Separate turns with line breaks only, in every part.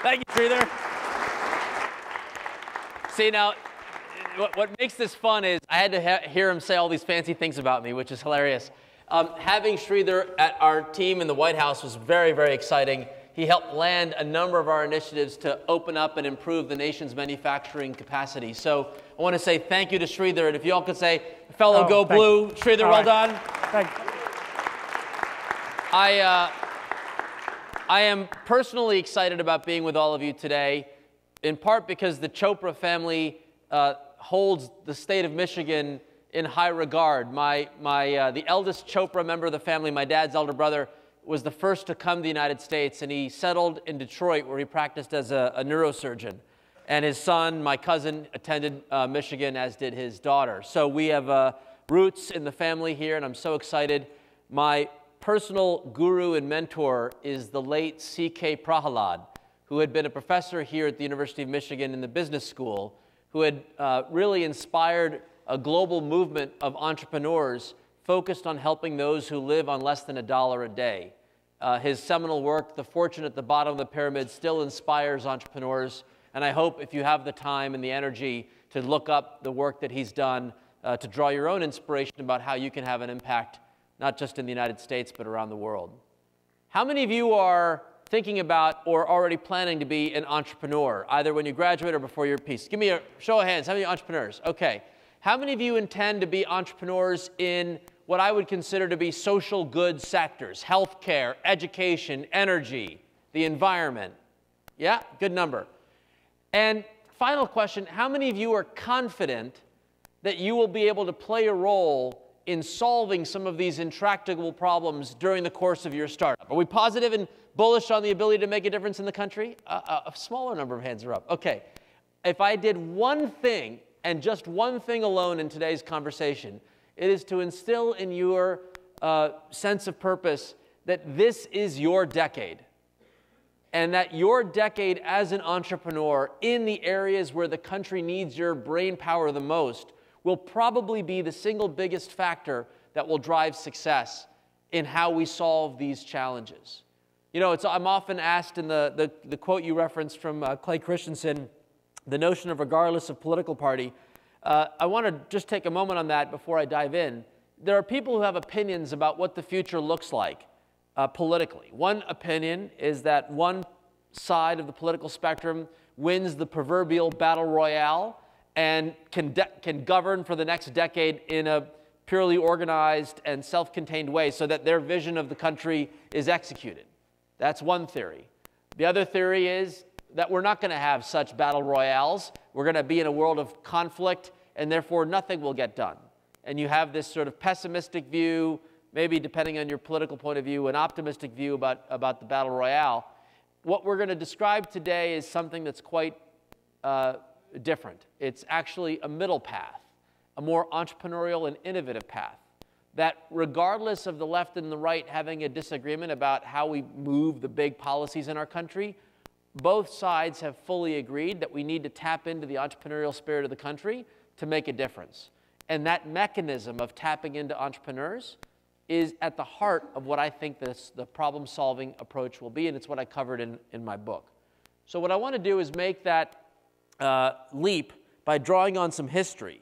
Thank you, Sridhar. See, now, what makes this fun is I had to hear him say all these fancy things about me, which is hilarious. Having Sridhar at our team in the White House was very, very exciting. He helped land a number of our initiatives to open up and improve the nation's manufacturing capacity. So I want to say thank you to Sridhar, and if you all could say, fellow Go Blue, Sridhar, well done.
Thank you.
I am personally excited about being with all of you today, in part because the Chopra family holds the state of Michigan in high regard. The eldest Chopra member of the family, my dad's elder brother, was the first to come to the United States, and he settled in Detroit, where he practiced as a neurosurgeon. And his son, my cousin, attended Michigan, as did his daughter. So we have roots in the family here, and I'm so excited. My personal guru and mentor is the late C.K. Prahalad, who had been a professor here at the University of Michigan in the business school, who had really inspired a global movement of entrepreneurs focused on helping those who live on less than $1 a day. His seminal work, The Fortune at the Bottom of the Pyramid, still inspires entrepreneurs, and I hope if you have the time and the energy to look up the work that he's done to draw your own inspiration about how you can have an impact, not just in the United States, but around the world. How many of you are thinking about or already planning to be an entrepreneur, either when you graduate or before your piece? Give me a show of hands. How many entrepreneurs? Okay. How many of you intend to be entrepreneurs in what I would consider to be social good sectors? Healthcare, education, energy, the environment. Yeah, good number. And final question, how many of you are confident that you will be able to play a role in solving some of these intractable problems during the course of your startup? Are we positive and bullish on the ability to make a difference in the country? A smaller number of hands are up. Okay. If I did one thing, and just one thing alone in today's conversation, it is to instill in your sense of purpose that this is your decade, and that your decade as an entrepreneur in the areas where the country needs your brain power the most will probably be the single biggest factor that will drive success in how we solve these challenges. You know, I'm often asked in the quote you referenced from Clay Christensen, the notion of regardless of political party. I want to just take a moment on that before I dive in. There are people who have opinions about what the future looks like politically. One opinion is that one side of the political spectrum wins the proverbial battle royale and can govern for the next decade in a purely organized and self-contained way so that their vision of the country is executed. That's one theory. The other theory is that we're not going to have such battle royales. We're going to be in a world of conflict, and therefore nothing will get done. And you have this sort of pessimistic view, maybe depending on your political point of view, an optimistic view about the battle royale. What we're going to describe today is something that's quite different. It's actually a middle path, a more entrepreneurial and innovative path, that regardless of the left and the right having a disagreement about how we move the big policies in our country, both sides have fully agreed that we need to tap into the entrepreneurial spirit of the country to make a difference. And that mechanism of tapping into entrepreneurs is at the heart of what I think the problem-solving approach will be, and it's what I covered in my book. So what I want to do is make that leap by drawing on some history.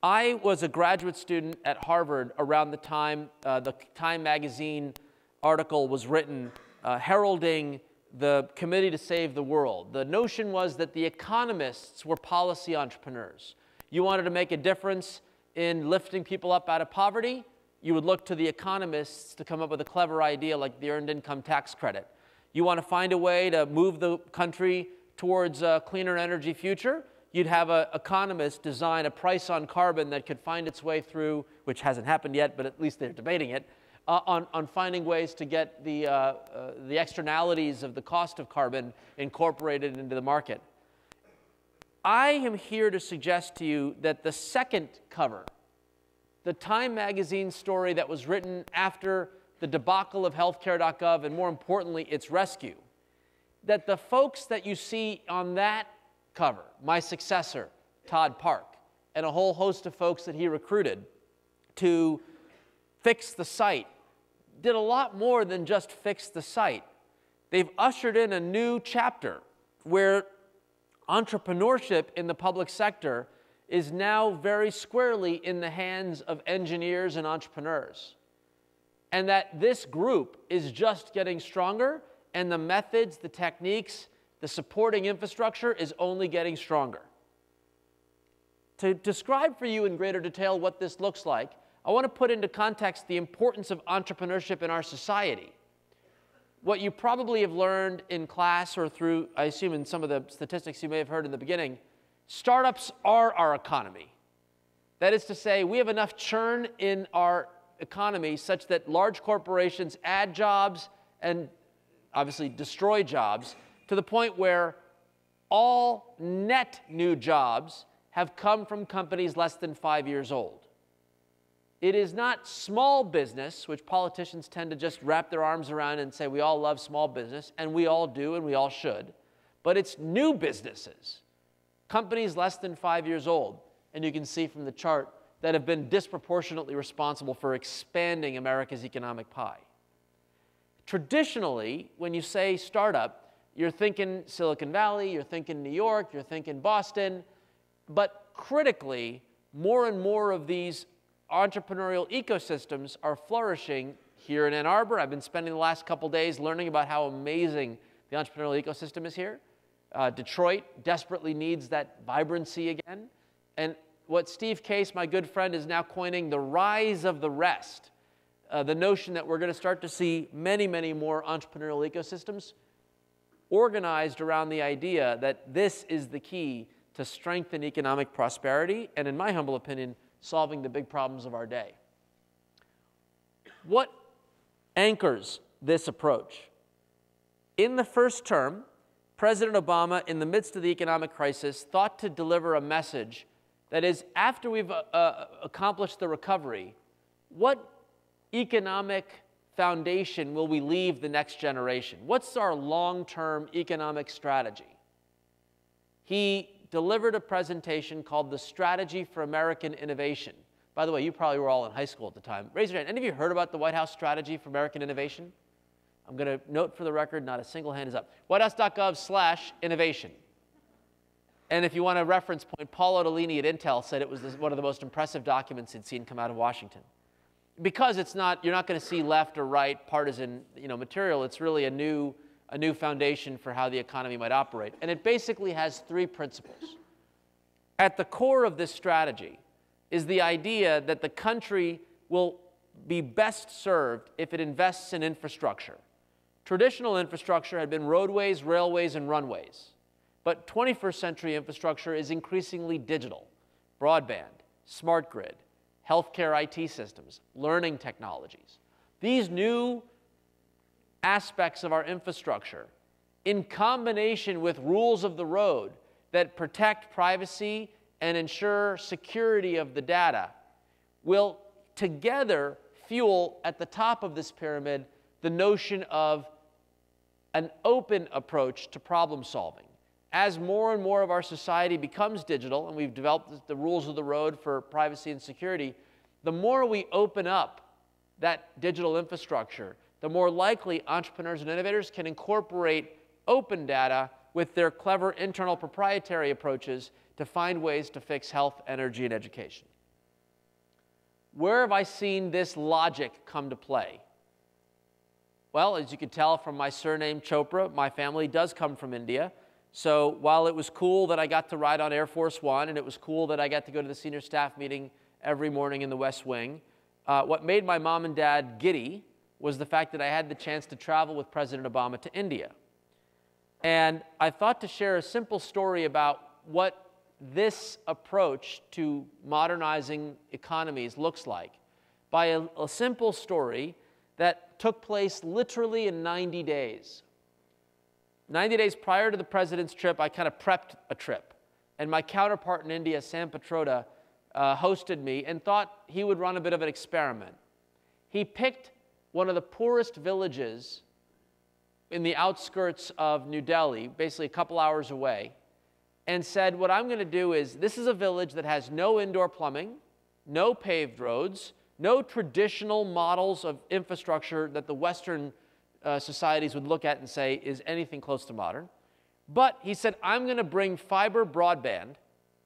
I was a graduate student at Harvard around the time the Time magazine article was written heralding the Committee to Save the World. The notion was that the economists were policy entrepreneurs. You wanted to make a difference in lifting people up out of poverty, you would look to the economists to come up with a clever idea like the Earned Income Tax Credit. You want to find a way to move the country towards a cleaner energy future, you'd have an economist design a price on carbon that could find its way through, which hasn't happened yet, but at least they're debating it, on finding ways to get the externalities of the cost of carbon incorporated into the market. I am here to suggest to you that the second cover, the Time magazine story that was written after the debacle of healthcare.gov, and more importantly, its rescue, that the folks that you see on that cover, my successor, Todd Park, and a whole host of folks that he recruited to fix the site, did a lot more than just fix the site. They've ushered in a new chapter where entrepreneurship in the public sector is now very squarely in the hands of engineers and entrepreneurs. And that this group is just getting stronger, and the methods, the techniques, the supporting infrastructure is only getting stronger. To describe for you in greater detail what this looks like, I want to put into context the importance of entrepreneurship in our society. What you probably have learned in class or through, I assume, in some of the statistics you may have heard in the beginning, startups are our economy. That is to say, we have enough churn in our economy such that large corporations add jobs and obviously destroy jobs to the point where all net new jobs have come from companies less than 5 years old. It is not small business, which politicians tend to just wrap their arms around and say we all love small business, and we all do and we all should, but it's new businesses, companies less than 5 years old, and you can see from the chart that have been disproportionately responsible for expanding America's economic pie. Traditionally, when you say startup, you're thinking Silicon Valley, you're thinking New York, you're thinking Boston, but critically, more and more of these entrepreneurial ecosystems are flourishing here in Ann Arbor. I've been spending the last couple days learning about how amazing the entrepreneurial ecosystem is here. Detroit desperately needs that vibrancy again. And what Steve Case, my good friend, is now coining the rise of the rest, the notion that we're going to start to see many, many more entrepreneurial ecosystems organized around the idea that this is the key to strengthen economic prosperity and, in my humble opinion, solving the big problems of our day. What anchors this approach? In the first term, President Obama, in the midst of the economic crisis, thought to deliver a message that is, after we've accomplished the recovery, what economic foundation will we leave the next generation? What's our long-term economic strategy? He delivered a presentation called The Strategy for American Innovation. By the way, you probably were all in high school at the time. Raise your hand. Any of you heard about the White House Strategy for American Innovation? I'm going to note for the record, not a single hand is up. whitehouse.gov/innovation. And if you want a reference point, Paul Otellini at Intel said it was one of the most impressive documents he'd seen come out of Washington. Because it's not, you're not going to see left or right partisan, material. It's really a new foundation for how the economy might operate. And it basically has three principles. At the core of this strategy is the idea that the country will be best served if it invests in infrastructure. Traditional infrastructure had been roadways, railways, and runways. But 21st century infrastructure is increasingly digital: broadband, smart grid, healthcare IT systems, learning technologies. These new aspects of our infrastructure, in combination with rules of the road that protect privacy and ensure security of the data, will together fuel at the top of this pyramid the notion of an open approach to problem solving. As more and more of our society becomes digital, and we've developed the rules of the road for privacy and security, the more we open up that digital infrastructure, the more likely entrepreneurs and innovators can incorporate open data with their clever internal proprietary approaches to find ways to fix health, energy, and education. Where have I seen this logic come to play? Well, as you can tell from my surname Chopra, my family does come from India. So while it was cool that I got to ride on Air Force One, and it was cool that I got to go to the senior staff meeting every morning in the West Wing, what made my mom and dad giddy was the fact that I had the chance to travel with President Obama to India. And I thought to share a simple story about what this approach to modernizing economies looks like by a simple story that took place literally in 90 days. 90 days prior to the president's trip, I kind of prepped a trip. And my counterpart in India, Sam Petroda, hosted me and thought he would run a bit of an experiment. He picked one of the poorest villages in the outskirts of New Delhi, basically a couple hours away, and said, what I'm going to do is, this is a village that has no indoor plumbing, no paved roads, no traditional models of infrastructure that the Western societies would look at and say is anything close to modern. But he said, I'm going to bring fiber broadband,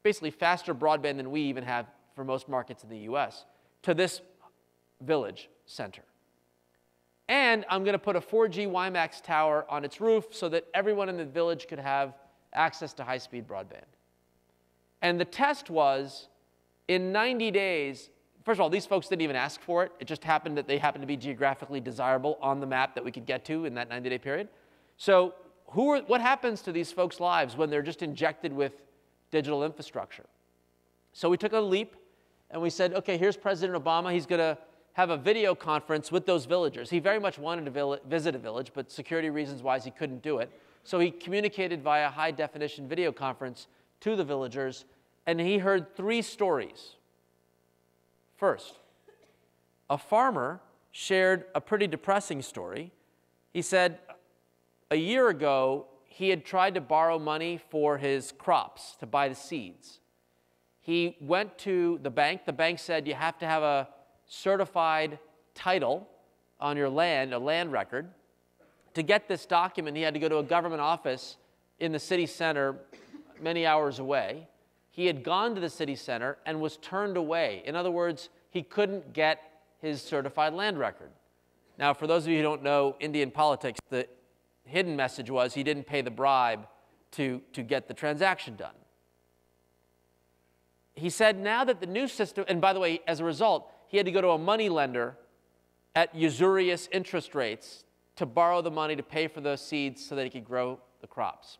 basically faster broadband than we even have for most markets in the US, to this village center. And I'm going to put a 4G WiMAX tower on its roof so that everyone in the village could have access to high-speed broadband. And the test was, in 90 days, first of all, these folks didn't even ask for it. It just happened that they happened to be geographically desirable on the map that we could get to in that 90-day period. So what happens to these folks' lives when they're just injected with digital infrastructure? So we took a leap, and we said, OK, here's President Obama. He's going to have a video conference with those villagers. He very much wanted to visit a village, but security reasons wise, he couldn't do it. So he communicated via high-definition video conference to the villagers, and he heard 3 stories. First, a farmer shared a pretty depressing story. He said a year ago, he had tried to borrow money for his crops to buy the seeds. He went to the bank. The bank said, you have to have a certified title on your land, a land record. To get this document, he had to go to a government office in the city center many hours away. He had gone to the city center and was turned away. In other words, he couldn't get his certified land record. Now, for those of you who don't know Indian politics, the hidden message was he didn't pay the bribe to get the transaction done. He said now that the new system, and by the way, as a result, he had to go to a money lender at usurious interest rates to borrow the money to pay for those seeds so that he could grow the crops.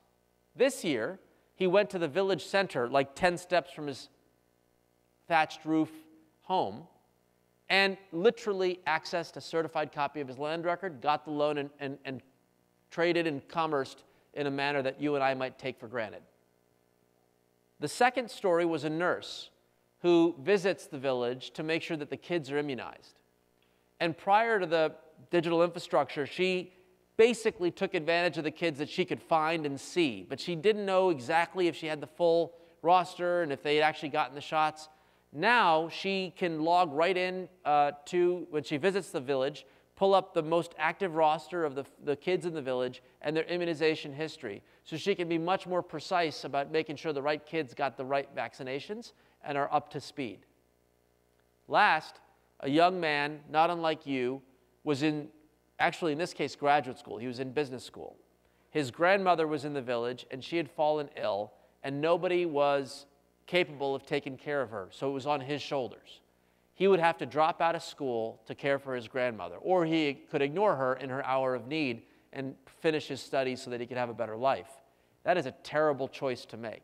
This year, he went to the village center, like 10 steps from his thatched roof home, and literally accessed a certified copy of his land record, got the loan, and traded and commerced in a manner that you and I might take for granted. The second story was a nurse who visits the village to make sure that the kids are immunized. And prior to the digital infrastructure, she basically took advantage of the kids that she could find and see, but she didn't know exactly if she had the full roster and if they had actually gotten the shots. Now she can log right in to, when she visits the village, pull up the most active roster of the kids in the village and their immunization history, so she can be much more precise about making sure the right kids got the right vaccinations and are up to speed. Last, a young man, not unlike you, was in, actually in this case, graduate school. He was in business school. His grandmother was in the village, and she had fallen ill, and nobody was capable of taking care of her, so it was on his shoulders. He would have to drop out of school to care for his grandmother, or he could ignore her in her hour of need and finish his studies so that he could have a better life. That is a terrible choice to make.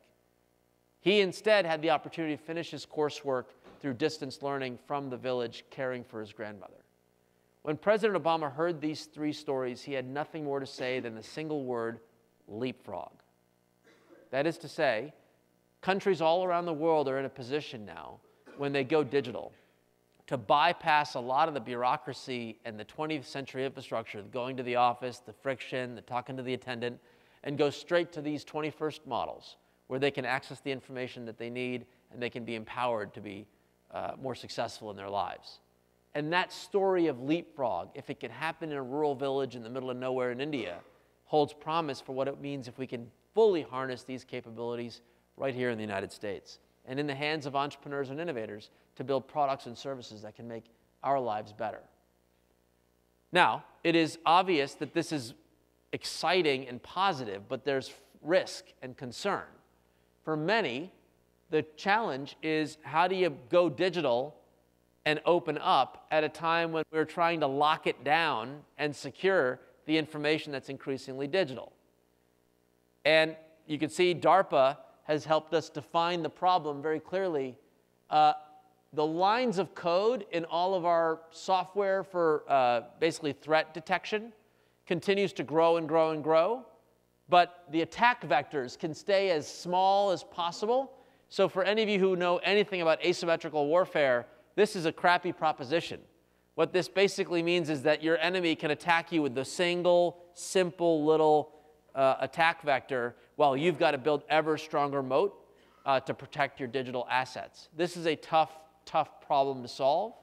He instead had the opportunity to finish his coursework through distance learning from the village, caring for his grandmother. When President Obama heard these 3 stories, he had nothing more to say than the single word, leapfrog. That is to say, countries all around the world are in a position now, when they go digital, to bypass a lot of the bureaucracy and the 20th century infrastructure, going to the office, the friction, the talking to the attendant, and go straight to these 21st models, where they can access the information that they need and they can be empowered to be more successful in their lives. And that story of leapfrog, if it can happen in a rural village in the middle of nowhere in India, holds promise for what it means if we can fully harness these capabilities right here in the United States and in the hands of entrepreneurs and innovators to build products and services that can make our lives better. Now, it is obvious that this is exciting and positive, but there's risk and concern. For many, the challenge is how do you go digital and open up at a time when we're trying to lock it down and secure the information that's increasingly digital. And you can see DARPA has helped us define the problem very clearly. The lines of code in all of our software for basically threat detection continues to grow and grow and grow, but the attack vectors can stay as small as possible. So for any of you who know anything about asymmetrical warfare, this is a crappy proposition. What this basically means is that your enemy can attack you with the single, simple little attack vector while you've got to build ever stronger moat to protect your digital assets. This is a tough problem to solve.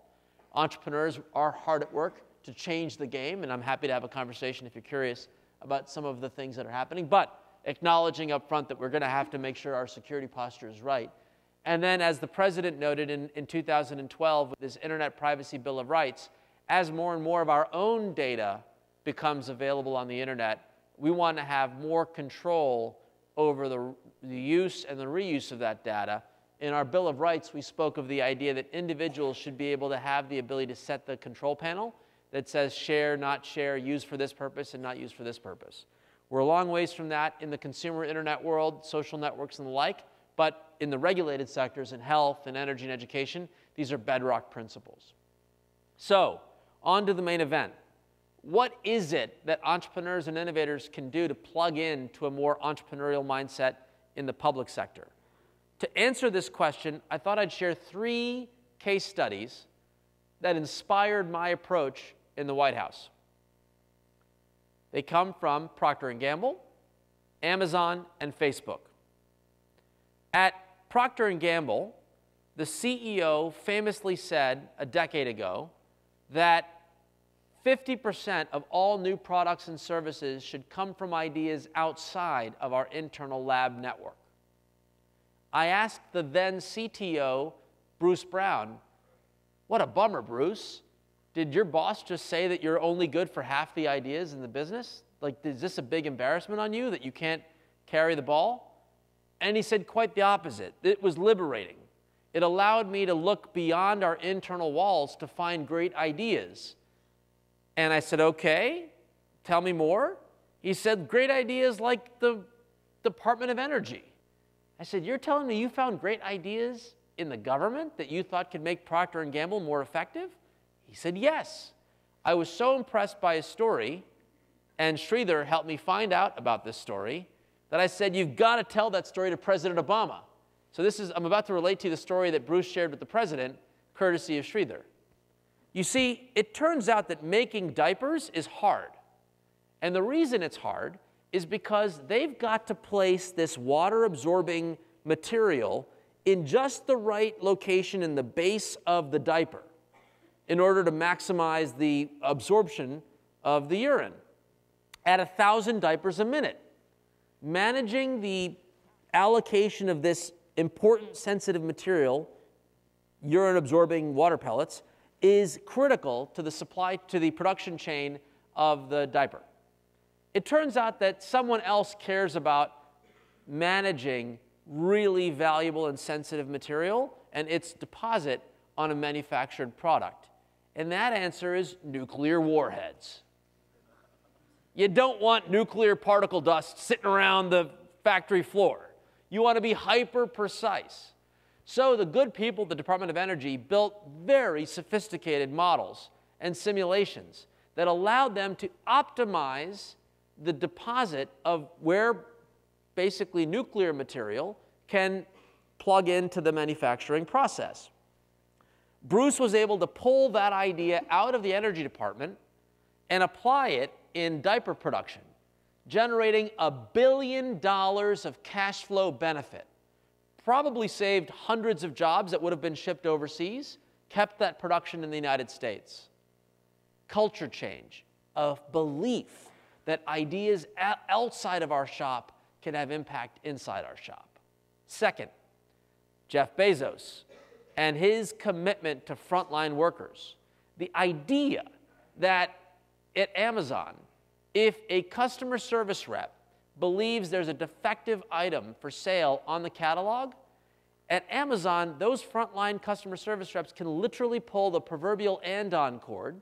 Entrepreneurs are hard at work to change the game, and I'm happy to have a conversation if you're curious about some of the things that are happening. But acknowledging up front that we're going to have to make sure our security posture is right. And then, as the president noted in 2012 with his Internet Privacy Bill of Rights, as more and more of our own data becomes available on the internet, we want to have more control over the use and the reuse of that data. In our Bill of Rights, we spoke of the idea that individuals should be able to have the ability to set the control panel that says share, not share, use for this purpose, and not use for this purpose. We're a long ways from that in the consumer internet world, social networks and the like, but in the regulated sectors in health and energy and education, these are bedrock principles. So, on to the main event. What is it that entrepreneurs and innovators can do to plug in to a more entrepreneurial mindset in the public sector? To answer this question, I thought I'd share 3 case studies that inspired my approach in the White House. They come from Procter & Gamble, Amazon, and Facebook. At Procter & Gamble, the CEO famously said a decade ago that 50% of all new products and services should come from ideas outside of our internal lab network. I asked the then CTO, Bruce Brown, "What a bummer, Bruce. Did your boss just say that you're only good for half the ideas in the business? Like, is this a big embarrassment on you that you can't carry the ball?" And he said quite the opposite. It was liberating. It allowed me to look beyond our internal walls to find great ideas. And I said, "Okay, tell me more." He said, "Great ideas like the Department of Energy." I said, "You're telling me you found great ideas in the government that you thought could make Procter & Gamble more effective?" He said, "Yes." I was so impressed by his story, and Sridhar helped me find out about this story, that I said, "You've got to tell that story to President Obama." So I'm about to relate to you the story that Bruce shared with the president, courtesy of Sridhar. You see, it turns out that making diapers is hard. And the reason it's hard is because they've got to place this water-absorbing material in just the right location in the base of the diaper in order to maximize the absorption of the urine at 1,000 diapers a minute. Managing the allocation of this important sensitive material, urine-absorbing water pellets, is critical to the production chain of the diaper. It turns out that someone else cares about managing really valuable and sensitive material and its deposit on a manufactured product. And that answer is nuclear warheads. You don't want nuclear particle dust sitting around the factory floor. You want to be hyper-precise. So the good people at the Department of Energy built very sophisticated models and simulations that allowed them to optimize the deposit of where basically nuclear material can plug into the manufacturing process. Bruce was able to pull that idea out of the Energy Department and apply it in diaper production, generating $1 billion of cash flow benefit. Probably saved hundreds of jobs that would have been shipped overseas, kept that production in the United States. Culture change, a belief that ideas outside of our shop can have impact inside our shop. Second, Jeff Bezos and his commitment to frontline workers. The idea that at Amazon, if a customer service rep believes there's a defective item for sale on the catalog, at Amazon, those frontline customer service reps can literally pull the proverbial andon cord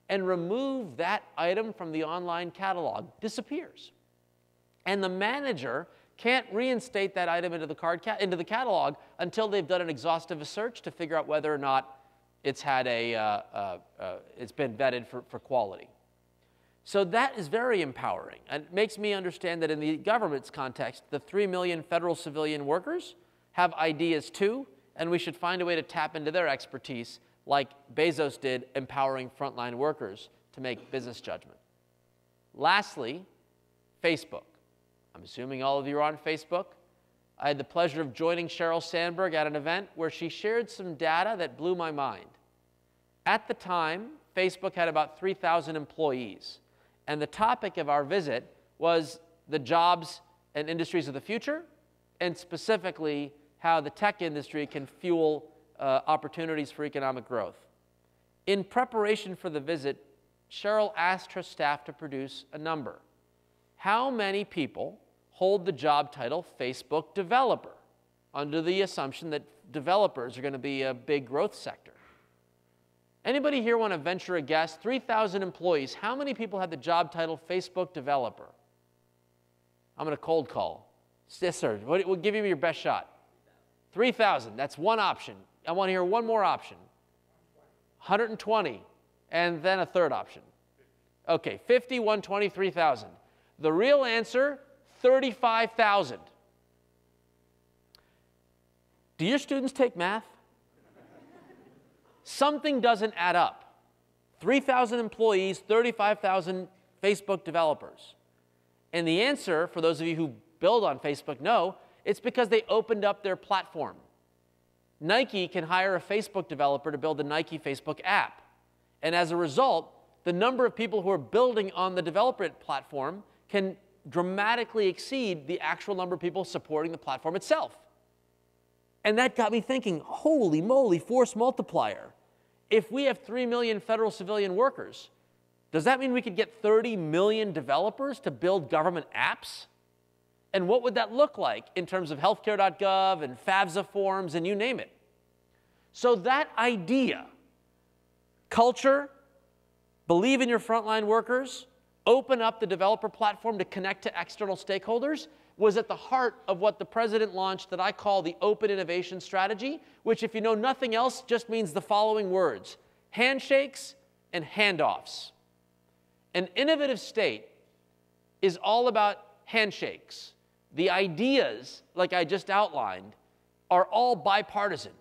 and remove that item from the online catalog. Disappears. And the manager can't reinstate that item into the catalog until they've done an exhaustive search to figure out whether or not it's been vetted for quality. So that is very empowering. And it makes me understand that in the government's context, the 3 million federal civilian workers have ideas too, and we should find a way to tap into their expertise like Bezos did, empowering frontline workers to make business judgment. Lastly, Facebook. I'm assuming all of you are on Facebook. I had the pleasure of joining Sheryl Sandberg at an event where she shared some data that blew my mind. At the time, Facebook had about 3,000 employees. And the topic of our visit was the jobs and industries of the future, and specifically how the tech industry can fuel opportunities for economic growth. In preparation for the visit, Cheryl asked her staff to produce a number. How many people hold the job title Facebook developer, under the assumption that developers are going to be a big growth sector? Anybody here want to venture a guess? 3,000 employees. How many people have the job title Facebook developer? I'm going to cold call. Yes, sir. We'll give you your best shot. 3,000. That's one option. I want to hear one more option. 120. And then a third option. Okay, 50, 120, 3,000. The real answer, 35,000. Do your students take math? Something doesn't add up. 3,000 employees, 35,000 Facebook developers. And the answer, for those of you who build on Facebook, know, it's because they opened up their platform. Nike can hire a Facebook developer to build the Nike Facebook app. And as a result, the number of people who are building on the developer platform can dramatically exceed the actual number of people supporting the platform itself. And that got me thinking, holy moly, force multiplier. If we have 3 million federal civilian workers, does that mean we could get 30 million developers to build government apps? And what would that look like in terms of healthcare.gov and FAFSA forms and you name it? So that idea, culture, believe in your frontline workers, open up the developer platform to connect to external stakeholders, was at the heart of what the president launched that I call the Open Innovation Strategy, which, if you know nothing else, just means the following words: handshakes and handoffs. An innovative state is all about handshakes. The ideas, like I just outlined, are all bipartisan.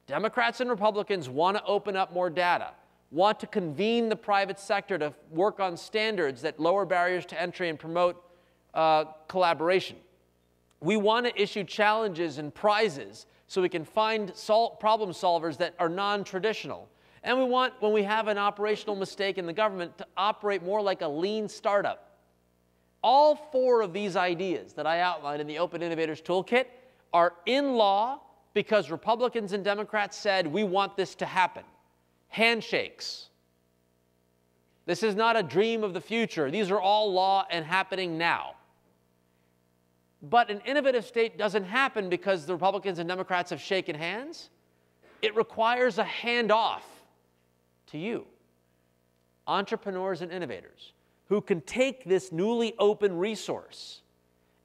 Democrats and Republicans want to open up more data, want to convene the private sector to work on standards that lower barriers to entry and promote collaboration. We want to issue challenges and prizes so we can find problem solvers that are non-traditional. And we want, when we have an operational mistake in the government, to operate more like a lean startup. All 4 of these ideas that I outlined in the Open Innovators Toolkit are in law because Republicans and Democrats said, we want this to happen. Handshakes. This is not a dream of the future. These are all law and happening now. But an innovative state doesn't happen because the Republicans and Democrats have shaken hands. It requires a handoff to you, entrepreneurs and innovators, who can take this newly open resource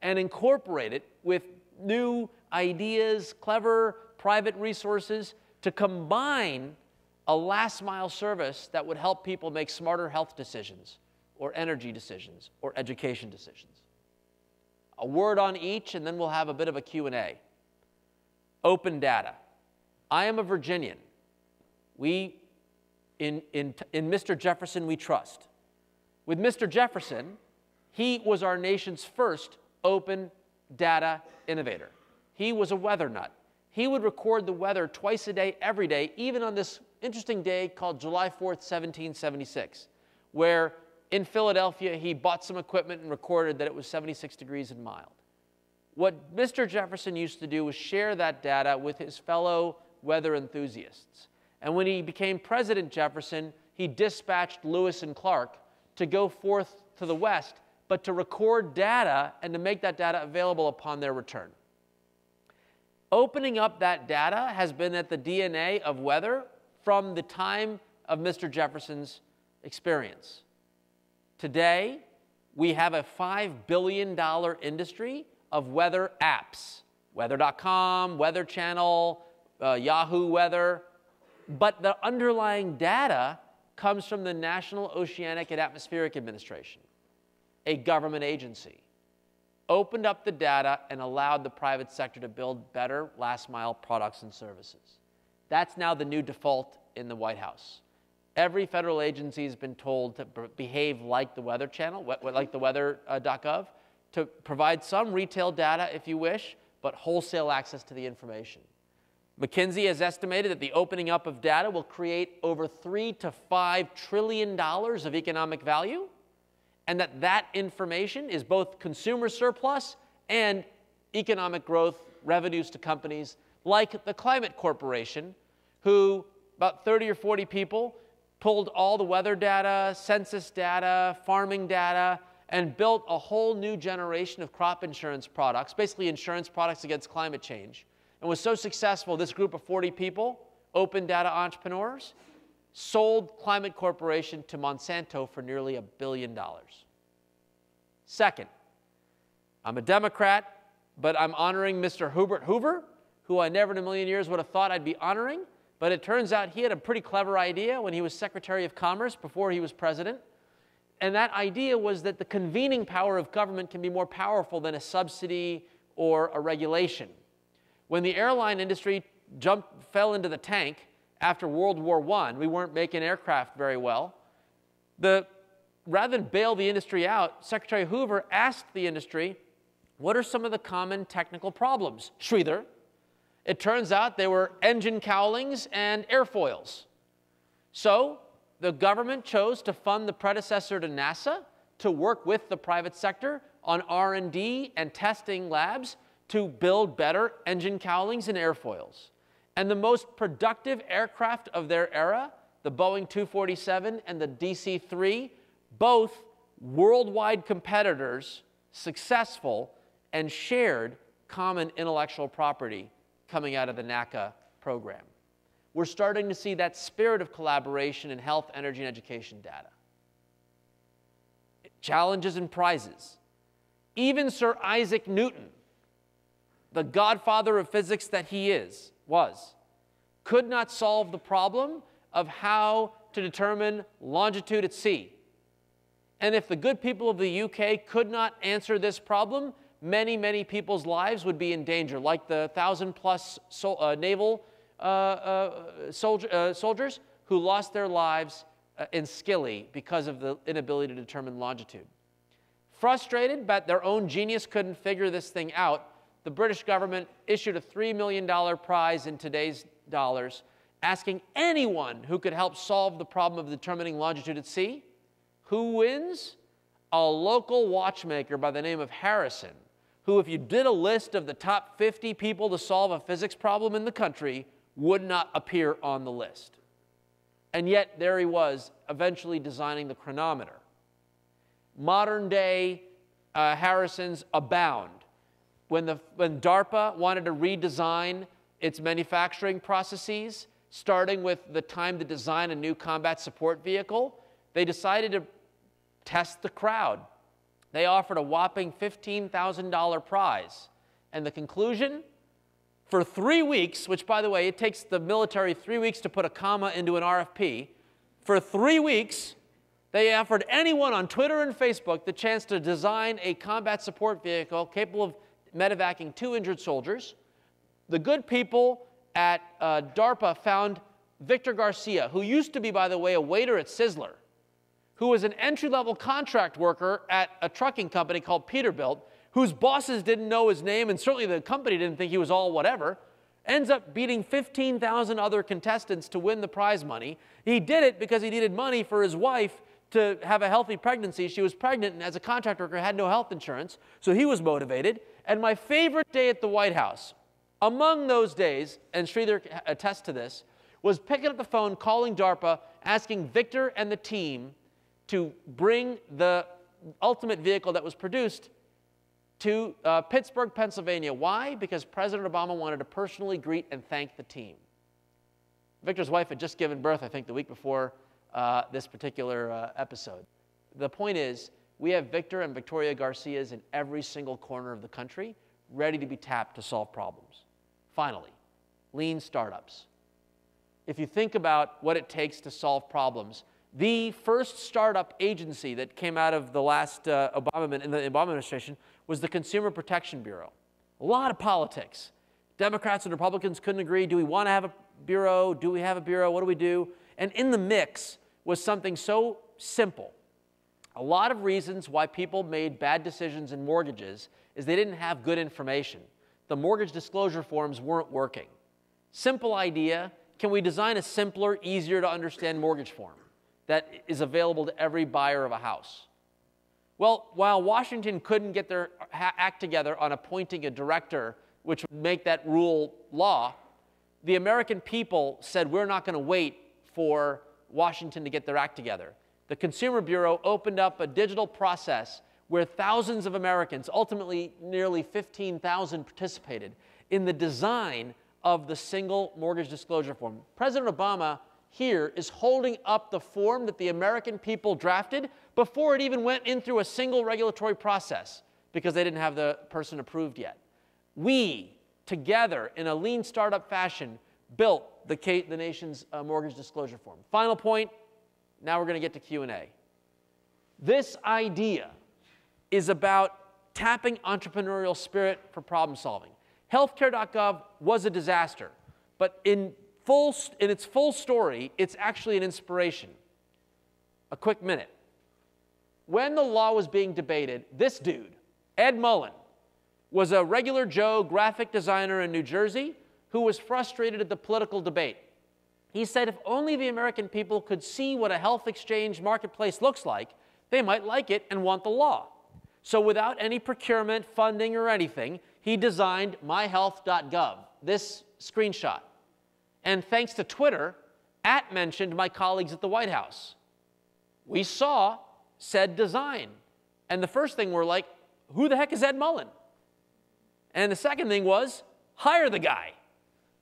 and incorporate it with new ideas, clever private resources to combine a last-mile service that would help people make smarter health decisions or energy decisions or education decisions. A word on each, and then we'll have a bit of a Q&A. Open data. I am a Virginian. In Mr. Jefferson, we trust. With Mr. Jefferson, he was our nation's first open data innovator. He was a weather nut. He would record the weather twice a day, every day, even on this interesting day called July 4th, 1776, where in Philadelphia, he bought some equipment and recorded that it was 76 degrees and mild. What Mr. Jefferson used to do was share that data with his fellow weather enthusiasts. And when he became President Jefferson, he dispatched Lewis and Clark to go forth to the West, but to record data and to make that data available upon their return. Opening up that data has been at the DNA of weather from the time of Mr. Jefferson's experience. Today, we have a $5 billion industry of weather apps. Weather.com, Weather Channel, Yahoo Weather. But the underlying data comes from the National Oceanic and Atmospheric Administration, a government agency. Opened up the data and allowed the private sector to build better last-mile products and services. That's now the new default in the White House. Every federal agency has been told to behave like the Weather Channel, like the weather.gov, to provide some retail data if you wish, but wholesale access to the information. McKinsey has estimated that the opening up of data will create over $3 to $5 trillion of economic value, and that information is both consumer surplus and economic growth, revenues to companies like the Climate Corporation, who about 30 or 40 people pulled all the weather data, census data, farming data, and built a whole new generation of crop insurance products, basically insurance products against climate change, and was so successful, this group of 40 people, open data entrepreneurs, sold Climate Corporation to Monsanto for nearly $1 billion. Second, I'm a Democrat, but I'm honoring Mr. Hoover, who I never in a million years would have thought I'd be honoring, but it turns out he had a pretty clever idea when he was Secretary of Commerce before he was president. And that idea was that the convening power of government can be more powerful than a subsidy or a regulation. When the airline industry fell into the tank after World War I, we weren't making aircraft very well. Rather than bail the industry out, Secretary Hoover asked the industry, what are some of the common technical problems? Sridhar. It turns out they were engine cowlings and airfoils. So the government chose to fund the predecessor to NASA to work with the private sector on R&D and testing labs to build better engine cowlings and airfoils. And the most productive aircraft of their era, the Boeing 247 and the DC-3, both worldwide competitors, successful, and shared common intellectual property coming out of the NACA program. We're starting to see that spirit of collaboration in health, energy, and education data. Challenges and prizes. Even Sir Isaac Newton, the godfather of physics that he was, could not solve the problem of how to determine longitude at sea. And if the good people of the UK could not answer this problem, many, many people's lives would be in danger, like the 1,000-plus naval soldiers who lost their lives in Scilly because of the inability to determine longitude. Frustrated, but their own genius couldn't figure this thing out, the British government issued a $3 million prize in today's dollars, asking anyone who could help solve the problem of determining longitude at sea. Who wins? A local watchmaker by the name of Harrison, who, if you did a list of the top 50 people to solve a physics problem in the country, would not appear on the list. And yet, there he was, eventually designing the chronometer. Modern-day Harrisons abound. When DARPA wanted to redesign its manufacturing processes, starting with the time to design a new combat support vehicle, they decided to test the crowd. They offered a whopping $15,000 prize. And the conclusion? For 3 weeks, which, by the way, it takes the military 3 weeks to put a comma into an RFP, for 3 weeks, they offered anyone on Twitter and Facebook the chance to design a combat support vehicle capable of medevacing 2 injured soldiers. The good people at DARPA found Victor Garcia, who used to be, by the way, a waiter at Sizzler, who was an entry-level contract worker at a trucking company called Peterbilt, whose bosses didn't know his name, and certainly the company didn't think he was all whatever, ends up beating 15,000 other contestants to win the prize money. He did it because he needed money for his wife to have a healthy pregnancy. She was pregnant and as a contract worker had no health insurance, so he was motivated. And my favorite day at the White House, among those days, and Sridhar attests to this, was picking up the phone, calling DARPA, asking Victor and the team to bring the ultimate vehicle that was produced to Pittsburgh, Pennsylvania. Why? Because President Obama wanted to personally greet and thank the team. Victor's wife had just given birth, I think, the week before this particular episode. The point is, we have Victor and Victoria Garcias in every single corner of the country, ready to be tapped to solve problems. Finally, lean startups. If you think about what it takes to solve problems, the first startup agency that came out of the last Obama administration was the Consumer Protection Bureau. A lot of politics. Democrats and Republicans couldn't agree. Do we want to have a bureau? Do we have a bureau? What do we do? And in the mix was something so simple. A lot of reasons why people made bad decisions in mortgages is they didn't have good information. The mortgage disclosure forms weren't working. Simple idea, can we design a simpler, easier to understand mortgage form that is available to every buyer of a house? Well, while Washington couldn't get their act together on appointing a director, which would make that rule law, the American people said, we're not going to wait for Washington to get their act together. The Consumer Bureau opened up a digital process where thousands of Americans, ultimately nearly 15,000, participated in the design of the single mortgage disclosure form. President Obama here is holding up the form that the American people drafted before it even went in through a single regulatory process because they didn't have the person approved yet. We, together, in a lean startup fashion, built the nation's mortgage disclosure form. Final point, now we're going to get to Q&A. This idea is about tapping entrepreneurial spirit for problem solving. Healthcare.gov was a disaster, but in its full story, it's actually an inspiration. A quick minute. When the law was being debated, this dude, Ed Mullen, was a regular Joe graphic designer in New Jersey who was frustrated at the political debate. He said if only the American people could see what a health exchange marketplace looks like, they might like it and want the law. So without any procurement, funding, or anything, he designed myhealth.gov, this screenshot. And thanks to Twitter, mentioned my colleagues at the White House. We saw said design. And the first thing we're like, who the heck is Ed Mullen? And the second thing was, hire the guy.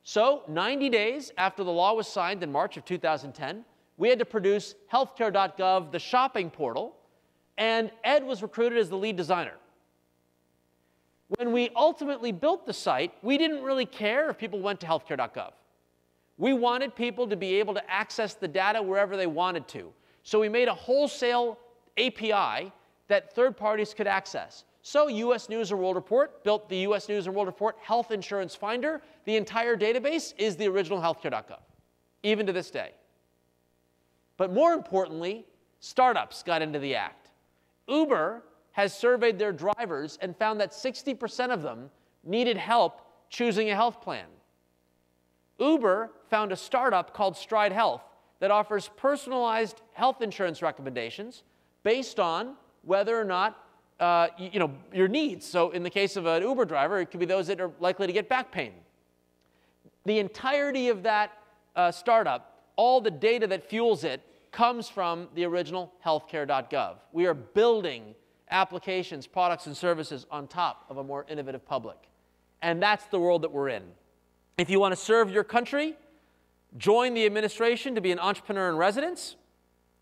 So 90 days after the law was signed in March of 2010, we had to produce healthcare.gov, the shopping portal, and Ed was recruited as the lead designer. When we ultimately built the site, we didn't really care if people went to healthcare.gov. We wanted people to be able to access the data wherever they wanted to. So we made a wholesale API that third parties could access. So US News & World Report built the US News & World Report Health Insurance Finder. The entire database is the original healthcare.gov, even to this day. But more importantly, startups got into the act. Uber has surveyed their drivers and found that 60% of them needed help choosing a health plan. Uber found a startup called Stride Health that offers personalized health insurance recommendations based on whether or not your needs. So in the case of an Uber driver, it could be those that are likely to get back pain. The entirety of that startup, all the data that fuels it, comes from the original healthcare.gov. We are building applications, products, and services on top of a more innovative public. And that's the world that we're in. If you want to serve your country, join the administration to be an entrepreneur in residence.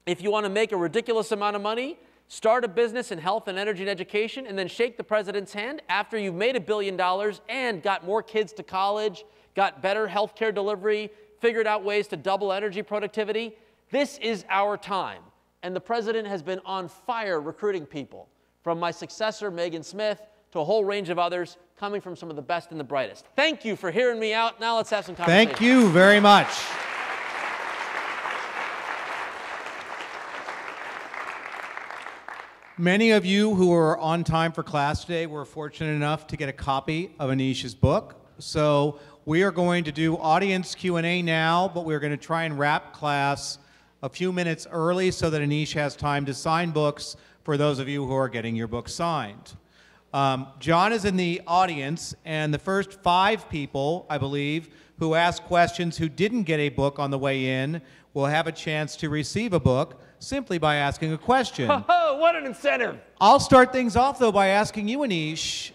If you want to make a ridiculous amount of money, start a business in health and energy and education, and then shake the president's hand after you've made $1 billion and got more kids to college, got better health care delivery, figured out ways to double energy productivity. This is our time. And the president has been on fire recruiting people, from my successor, Megan Smith, to a whole range of others, coming from some of the best and the brightest. Thank you for hearing me out. Now let's have some conversation.
Thank you very much. Many of you who were on time for class today were fortunate enough to get a copy of Aneesh's book. So we are going to do audience Q&A now, but we're going to try and wrap class a few minutes early so that Aneesh has time to sign books for those of you who are getting your book signed. John is in the audience, and the first 5 people, I believe, who asked questions who didn't get a book on the way in will have a chance to receive a book simply by asking a question.
Oh, what an incentive!
I'll start things off, though, by asking you, Aneesh.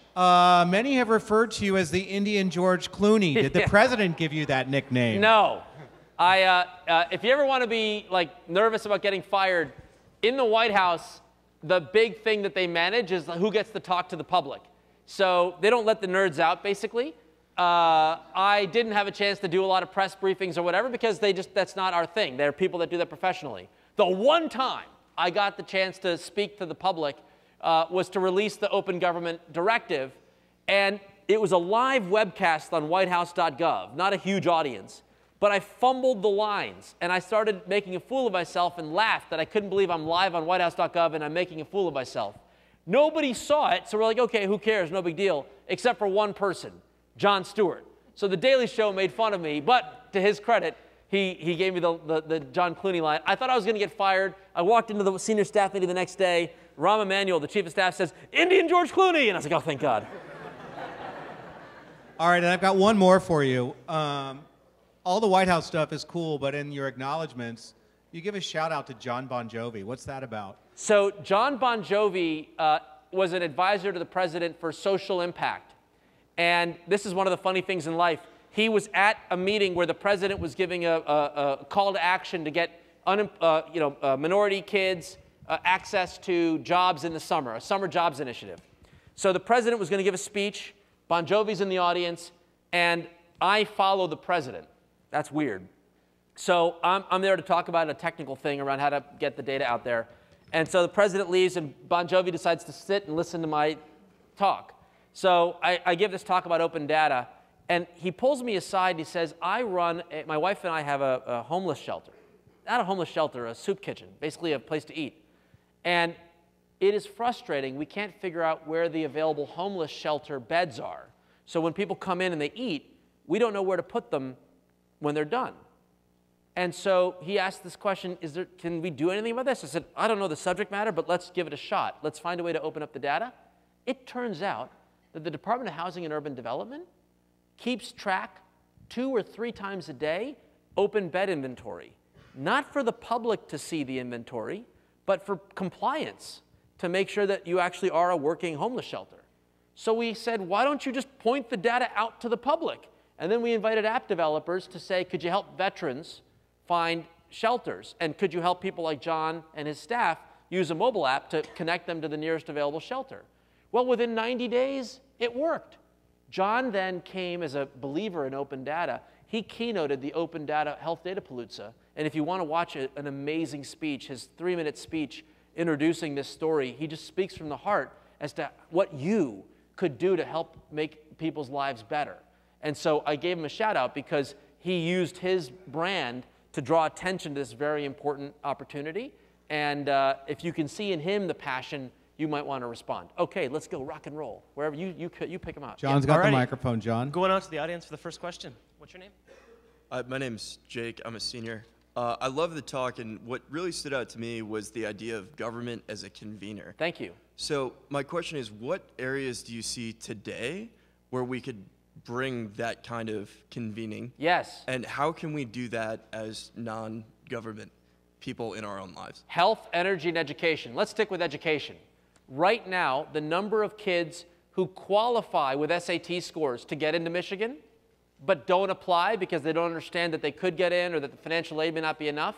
Many have referred to you as the Indian George Clooney. Did the president give you that nickname?
No. If you ever want to be nervous about getting fired, in the White House, the big thing that they manage is who gets to talk to the public. So they don't let the nerds out, basically. I didn't have a chance to do a lot of press briefings or whatever because that's not our thing. There are people that do that professionally. The one time I got the chance to speak to the public was to release the Open Government Directive, and it was a live webcast on whitehouse.gov, not a huge audience. But I fumbled the lines, and I started making a fool of myself and laughed that I couldn't believe I'm live on whitehouse.gov and I'm making a fool of myself. Nobody saw it, so we're like, okay, who cares, no big deal, except for one person, Jon Stewart. So The Daily Show made fun of me, but to his credit, he gave me the John Clooney line. I thought I was going to get fired. I walked into the senior staff meeting the next day. Rahm Emanuel, the chief of staff, says, Indian George Clooney. And I was like, oh, thank God.
All right, and I've got one more for you. All the White House stuff is cool, but in your acknowledgments, you give a shout out to John Bon Jovi. What's that about?
So John Bon Jovi was an advisor to the president for social impact. And this is one of the funny things in life. He was at a meeting where the president was giving a call to action to get minority kids access to jobs in the summer, a summer jobs initiative. So the president was going to give a speech. Bon Jovi's in the audience, and I follow the president. That's weird. So I'm there to talk about a technical thing around how to get the data out there. And so the president leaves, and Bon Jovi decides to sit and listen to my talk. So I give this talk about open data, and he pulls me aside and he says, my wife and I have a homeless shelter. Not a homeless shelter, a soup kitchen, basically a place to eat. And it is frustrating. We can't figure out where the available homeless shelter beds are. So when people come in and they eat, we don't know where to put them when they're done. And so he asked this question, can we do anything about this? I said, I don't know the subject matter, but let's give it a shot. Let's find a way to open up the data. It turns out that the Department of Housing and Urban Development keeps track 2 or 3 times a day open bed inventory. Not for the public to see the inventory, but for compliance, to make sure that you actually are a working homeless shelter. So we said, why don't you just point the data out to the public? And then we invited app developers to say, could you help veterans find shelters? And could you help people like John and his staff use a mobile app to connect them to the nearest available shelter? Well, within 90 days, it worked. John then came as a believer in open data. He keynoted the Open Data Health Data Palooza. And if you want to watch an amazing speech, his 3-minute speech introducing this story, he just speaks from the heart as to what you could do to help make people's lives better. And so I gave him a shout out because he used his brand to draw attention to this very important opportunity. And if you can see in him the passion, you might want to respond. Okay, let's go rock and roll. Wherever you pick him up.
John's got the microphone, John.
Going out to the audience for the first question. What's your name?
My name's Jake. I'm a senior. I love the talk, and what really stood out to me was the idea of government as a convener.
Thank you.
So my question is, what areas do you see today where we could bring that kind of convening?
Yes.
And how can we do that as non-government people in our own lives?
Health, energy, and education. Let's stick with education. Right now, the number of kids who qualify with SAT scores to get into Michigan but don't apply because they don't understand that they could get in or that the financial aid may not be enough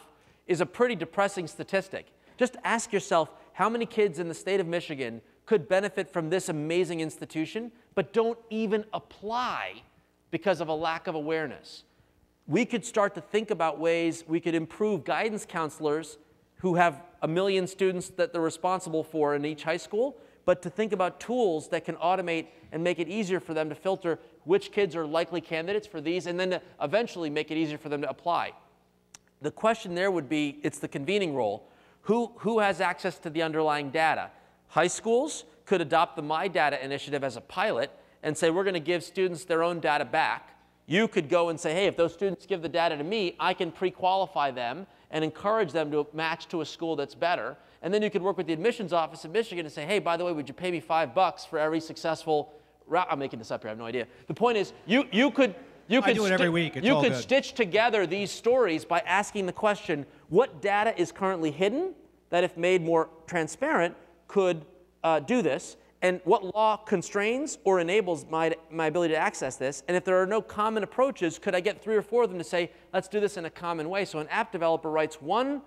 is a pretty depressing statistic. Just ask yourself how many kids in the state of Michigan could benefit from this amazing institution but don't even apply because of a lack of awareness. We could start to think about ways we could improve guidance counselors who have 1 million students that they're responsible for in each high school, but to think about tools that can automate and make it easier for them to filter which kids are likely candidates for these, and then to eventually make it easier for them to apply. The question there would be, it's the convening role. Who has access to the underlying data? High schools could adopt the My Data initiative as a pilot and say, we're going to give students their own data back. You could go and say, hey, if those students give the data to me, I can pre-qualify them and encourage them to match to a school that's better. And then you could work with the admissions office in Michigan and say, hey, by the way, would you pay me $5 for every successful route? I'm making this up here. I have no idea. The point is, you could
do it every week. It's all good.
stitch together these stories by asking the question, what data is currently hidden that, if made more transparent, could do this? And what law constrains or enables my ability to access this? And if there are no common approaches, could I get 3 or 4 of them to say, let's do this in a common way? So an app developer writes one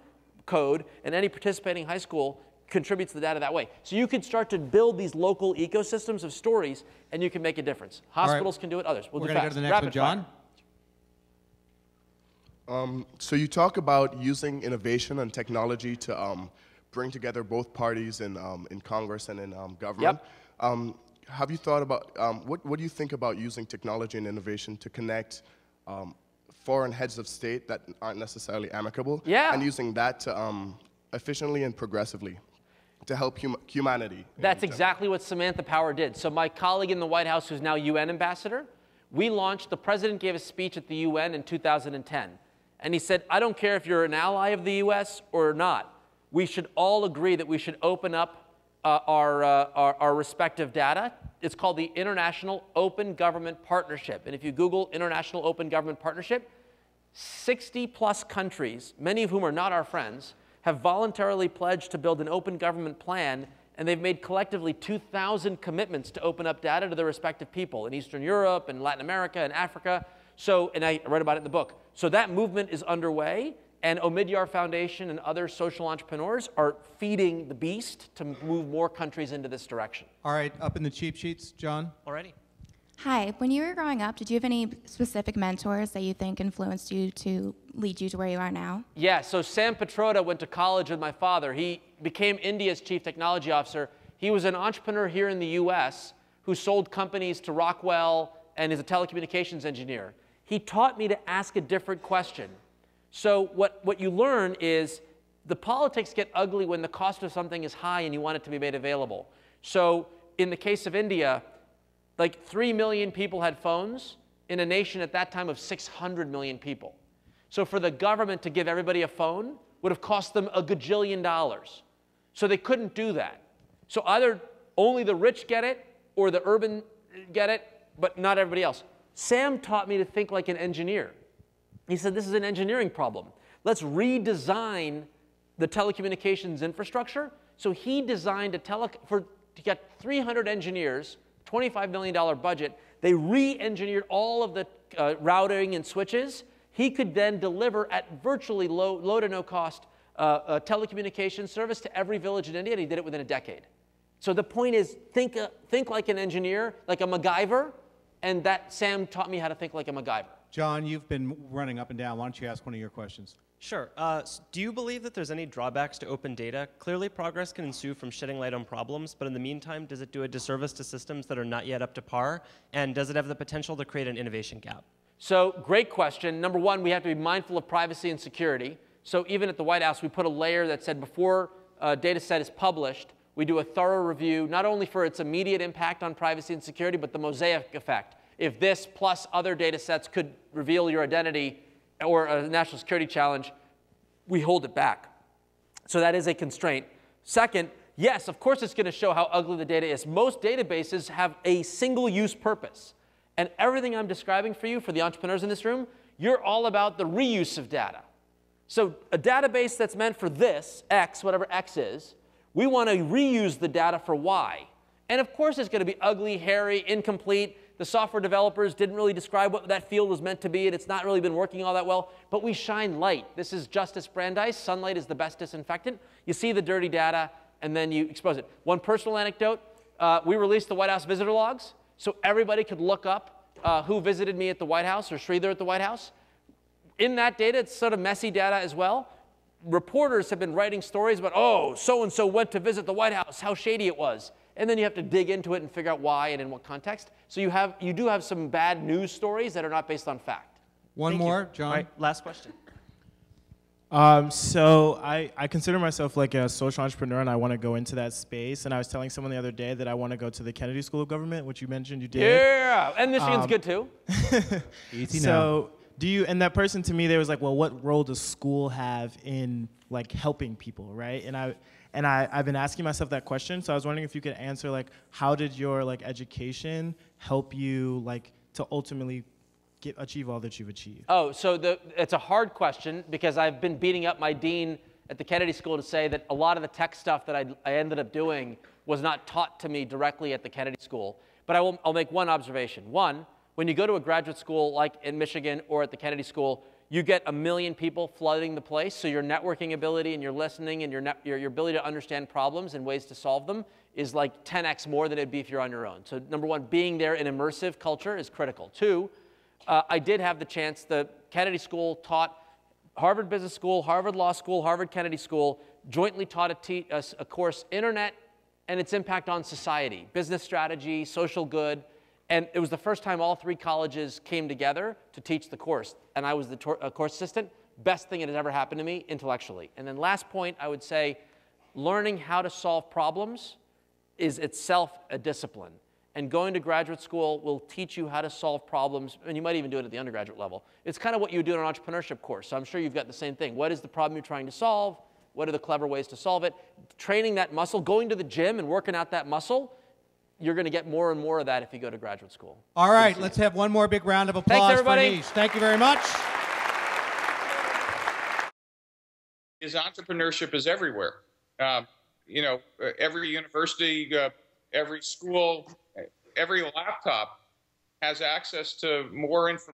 code, and any participating high school contributes the data that way. So you could start to build these local ecosystems of stories, and you can make a difference. Hospitals can do it, others. We're
going to go to the next one, John.
So you talk about using innovation and technology to bring together both parties in Congress and in government.
Yep.
Have you thought about, what do you think about using technology and innovation to connect foreign heads of state that aren't necessarily amicable?
Yeah.
And using that to efficiently and progressively to help humanity?
That's exactly what Samantha Power did. So my colleague in the White House, who's now UN ambassador, we launched, the president gave a speech at the UN in 2010. And he said, I don't care if you're an ally of the US or not. We should all agree that we should open up our respective data. It's called the International Open Government Partnership. And if you Google International Open Government Partnership, 60+ countries, many of whom are not our friends, have voluntarily pledged to build an open government plan, and they've made collectively 2,000 commitments to open up data to their respective people in Eastern Europe and Latin America and Africa. So, and I read about it in the book. So that movement is underway, and Omidyar Foundation and other social entrepreneurs are feeding the beast to move more countries into this direction.
All right, up in the cheap sheets, John.
Alrighty.
Hi, when you were growing up, did you have any specific mentors that you think influenced you to lead you to where you are now?
Yeah, so Sam Petroda went to college with my father. He became India's chief technology officer. He was an entrepreneur here in the US who sold companies to Rockwell and is a telecommunications engineer. He taught me to ask a different question. So what you learn is the politics get ugly when the cost of something is high and you want it to be made available. So in the case of India, like 3 million people had phones in a nation at that time of 600 million people. So for the government to give everybody a phone would have cost them $1 gajillion. So they couldn't do that. So either only the rich get it or the urban get it, but not everybody else. Sam taught me to think like an engineer. He said, this is an engineering problem. Let's redesign the telecommunications infrastructure. So he designed to get 300 engineers, $25 million budget. They re-engineered all of the routing and switches. He could then deliver at virtually low to no cost telecommunications service to every village in India, and he did it within a decade. So the point is, think like an engineer, like a MacGyver, and that Sam taught me how to think like a MacGyver.
John, you've been running up and down. Why don't you ask one of your questions?
Sure. Do you believe that there's any drawbacks to open data? Clearly, progress can ensue from shedding light on problems, but in the meantime, does it do a disservice to systems that are not yet up to par? And does it have the potential to create an innovation gap?
So, great question. Number one, we have to be mindful of privacy and security. So even at the White House, we put a layer that said before a data set is published, we do a thorough review, not only for its immediate impact on privacy and security, but the mosaic effect. If this plus other data sets could reveal your identity or a national security challenge, we hold it back. So that is a constraint. Second, yes, of course it's going to show how ugly the data is. Most databases have a single-use purpose. And everything I'm describing for you, for the entrepreneurs in this room, you're all about the reuse of data. So a database that's meant for this, X, whatever X is, we want to reuse the data for Y. And of course it's going to be ugly, hairy, incomplete. The software developers didn't really describe what that field was meant to be, and it's not really been working all that well. But we shine light. This is Justice Brandeis. Sunlight is the best disinfectant. You see the dirty data, and then you expose it. One personal anecdote, we released the White House visitor logs, so everybody could look up who visited me at the White House or Sridhar at the White House. In that data, it's sort of messy data as well. Reporters have been writing stories about, oh, so-and-so went to visit the White House, how shady it was. And then you have to dig into it and figure out why and in what context. So you do have some bad news stories that are not based on fact.
One more, John.
All right, last question.
So I consider myself like a social entrepreneur, and I want to go into that space. And I was telling someone the other day that I want to go to the Kennedy School of Government, which you mentioned you did.
Yeah, and Michigan's good too.
Easy now.
So and that person to me, they was like, well, what role does school have in like helping people, right? And I've been asking myself that question. So I was wondering if you could answer like, how did your like education help you like to ultimately achieve all that you've achieved?
Oh, so it's a hard question because I've been beating up my dean at the Kennedy School to say that a lot of the tech stuff that I ended up doing was not taught to me directly at the Kennedy School. But I'll make one observation. One, when you go to a graduate school like in Michigan or at the Kennedy School, you get 1 million people flooding the place, so your networking ability and your listening and your ability to understand problems and ways to solve them is like 10x more than it'd be if you're on your own. So number one, being there in immersive culture is critical. Two, I did have the chance, the Kennedy School taught Harvard Business School, Harvard Law School, Harvard Kennedy School, jointly taught a course, Internet and its impact on society, business strategy, social good. And it was the first time all 3 colleges came together to teach the course. And I was the course assistant. Best thing that has ever happened to me intellectually. And then last point, I would say, learning how to solve problems is itself a discipline. And and going to graduate school will teach you how to solve problems, and you might even do it at the undergraduate level. It's kind of what you do in an entrepreneurship course, so I'm sure you've got the same thing. What is the problem you're trying to solve? What are the clever ways to solve it? Training that muscle, going to the gym and working out that muscle, you're going to get more and more of that if you go to graduate school.
All right, let's have one more big round of applause.
Thanks, everybody.
For Aneesh. Thank you very much.
Entrepreneurship is everywhere. You know, every university, every school, every laptop has access to more information